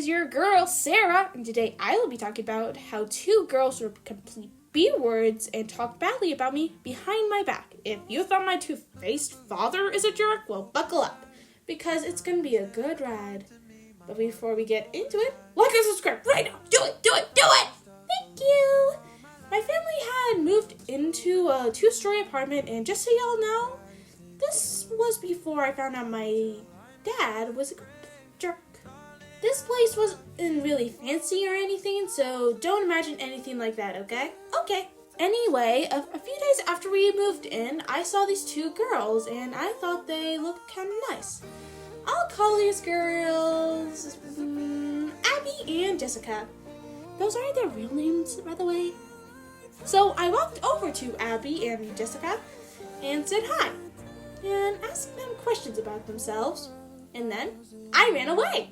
your girl, Sarah, and today I will be talking about how two girls were complete B-words and talked badly about me behind my back. If you thought my two-faced father is a jerk, well, buckle up, because it's going to be a good ride. But before we get into it, like and subscribe right now. Do it, do it, do it! Thank you! My family had moved into a 2-story apartment, and just so y'all know, this was before I found out my dad was a jerk. This place wasn't really fancy or anything, so don't imagine anything like that, okay? Okay. Anyway, a few days after we moved in, I saw these two girls, and I thought they looked kind of nice. I'll call these girls Abby and Jessica. Those aren't their real names, by the way. So I walked over to Abby and Jessica and said hi, and asked them questions about themselves, and then I ran away.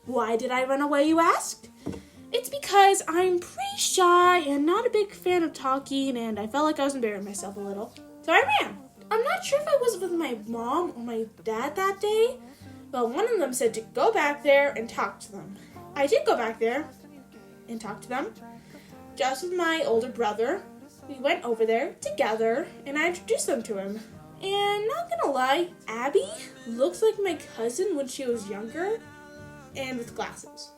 Why did I run away, you asked? It's because I'm pretty shy and not a big fan of talking, and I felt like I was embarrassing myself a little. So I ran. I'm not sure if I was with my mom or my dad that day, but one of them said to go back there and talk to them. I did go back there and talk to them, just with my older brother. We went over there together, and I introduced them to him. And not gonna lie, Abby looks like my cousin when she was younger, and with glasses.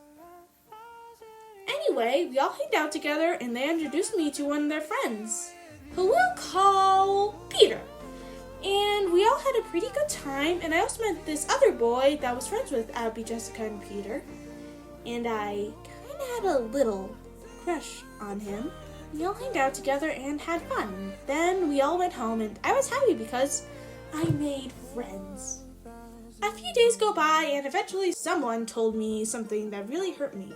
Anyway, we all hanged out together, and they introduced me to one of their friends, who we'll call Peter. And we all had a pretty good time, and I also met this other boy that was friends with Abby, Jessica, and Peter. And I kind of had a little crush on him. We all hanged out together and had fun. Then we all went home, and I was happy because I made friends. A few days go by, and eventually someone told me something that really hurt me.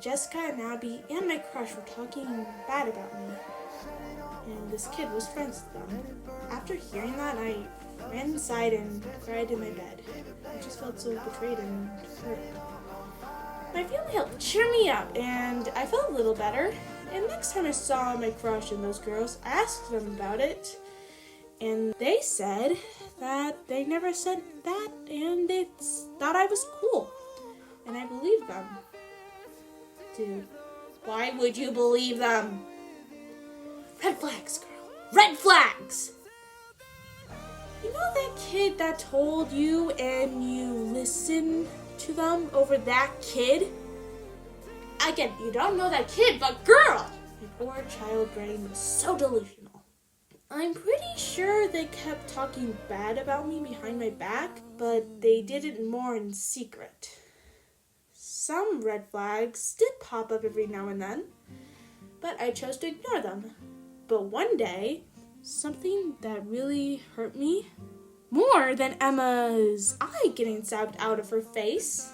Jessica and Abby and my crush were talking bad about me, and this kid was friends with them. After hearing that, I ran inside and cried in my bed. I just felt so betrayed and hurt. My family helped cheer me up, and I felt a little better. And next time I saw my crush and those girls, I asked them about it, and they said that they never said that, and they thought I was cool. And I believed them. Dude, why would you believe them? Red flags, girl. Red flags! You know that kid that told you and you listened to them over that kid? Again, you don't know that kid, but girl! My poor child brain was so delusional. I'm pretty sure they kept talking bad about me behind my back, but they did it more in secret. Some red flags did pop up every now and then, but I chose to ignore them. But one day, something that really hurt me, more than Emma's eye getting stabbed out of her face.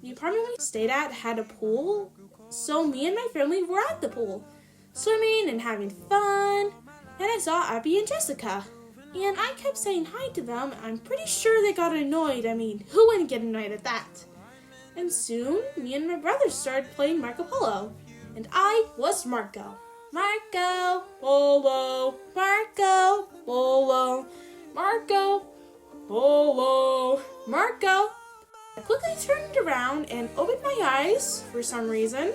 The apartment we stayed at had a pool, so me and my family were at the pool, swimming and having fun, and I saw Abby and Jessica. And I kept saying hi to them. I'm pretty sure they got annoyed. I mean, who wouldn't get annoyed at that? And soon, me and my brother started playing Marco Polo, and I was Marco. Marco Polo, Marco Polo, Marco Polo, Marco. I quickly turned around and opened my eyes for some reason,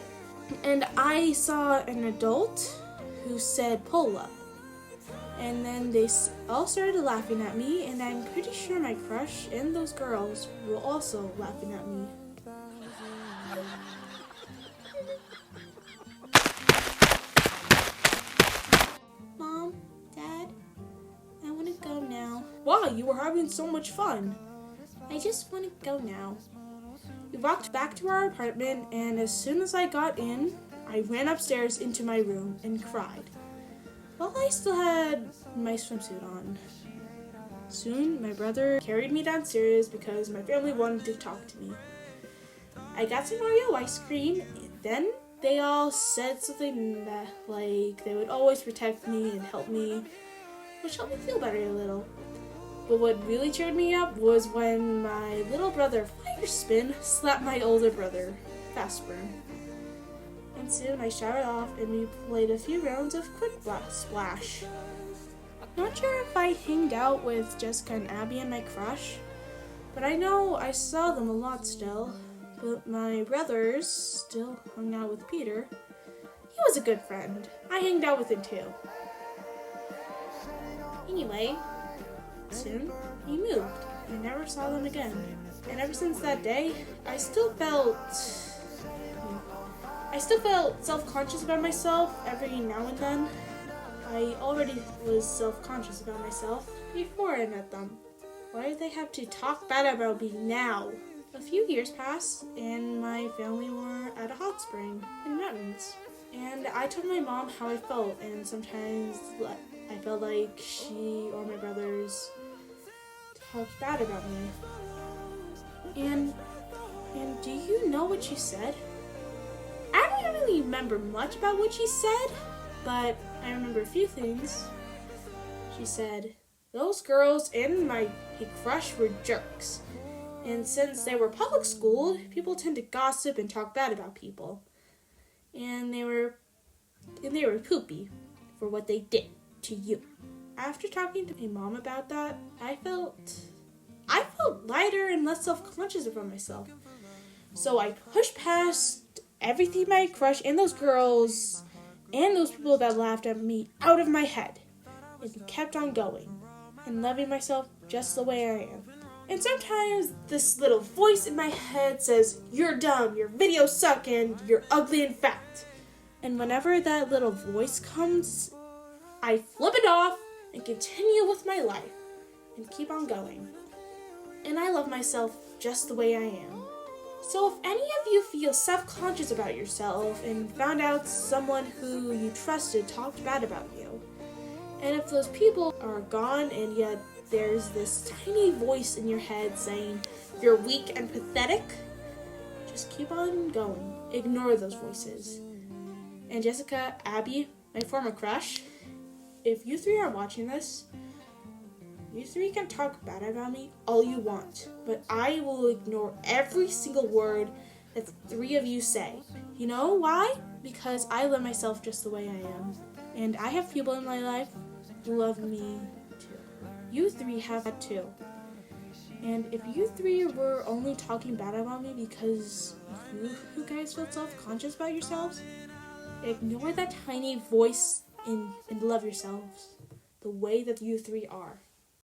and I saw an adult who said Polo. And then they all started laughing at me, and I'm pretty sure my crush and those girls were also laughing at me. Mom, Dad, I want to go now. Why? You were having so much fun. I just want to go now. We walked back to our apartment, and as soon as I got in, I ran upstairs into my room and cried. Well, I still had my swimsuit on. Soon, my brother carried me downstairs because my family wanted to talk to me. I got some Oreo ice cream, then they all said something that, like, they would always protect me and help me, which helped me feel better a little. But what really cheered me up was when my little brother, Firespin, slapped my older brother, Fastburn. And soon I showered off and we played a few rounds of Quick Splash. Not sure if I hanged out with Jessica and Abby and my crush, but I know I saw them a lot still. But my brothers still hung out with Peter. He was a good friend. I hanged out with him too. Anyway, soon he moved. I never saw them again. And ever since that day, I still felt self-conscious about myself every now and then. I already was self-conscious about myself before I met them. Why did they have to talk bad about me now? A few years passed, and my family were at a hot spring in the mountains. And I told my mom how I felt, and sometimes I felt like she or my brothers talked bad about me. And do you know what she said? I don't really remember much about what she said, but I remember a few things. She said, those girls and my crush were jerks. And since they were public schooled, people tend to gossip and talk bad about people. And they were poopy for what they did to you. After talking to my mom about that, I felt lighter and less self-conscious about myself. So I pushed past everything my crush and those girls and those people that laughed at me out of my head and kept on going and loving myself just the way I am. And sometimes this little voice in my head says, you're dumb, your videos suck, and you're ugly and fat. And whenever that little voice comes, I flip it off and continue with my life and keep on going. And I love myself just the way I am. So if any of you feel self-conscious about yourself and found out someone who you trusted talked bad about you, and if those people are gone and yet there's this tiny voice in your head saying you're weak and pathetic, just keep on going. Ignore those voices. And Jessica, Abby, my former crush, if you three are watching this, you three can talk bad about me all you want, but I will ignore every single word that the three of you say. You know why? Because I love myself just the way I am. And I have people in my life who love me too. You three have that too. And if you three were only talking bad about me because you guys felt self-conscious about yourselves, ignore that tiny voice and love yourselves the way that you three are.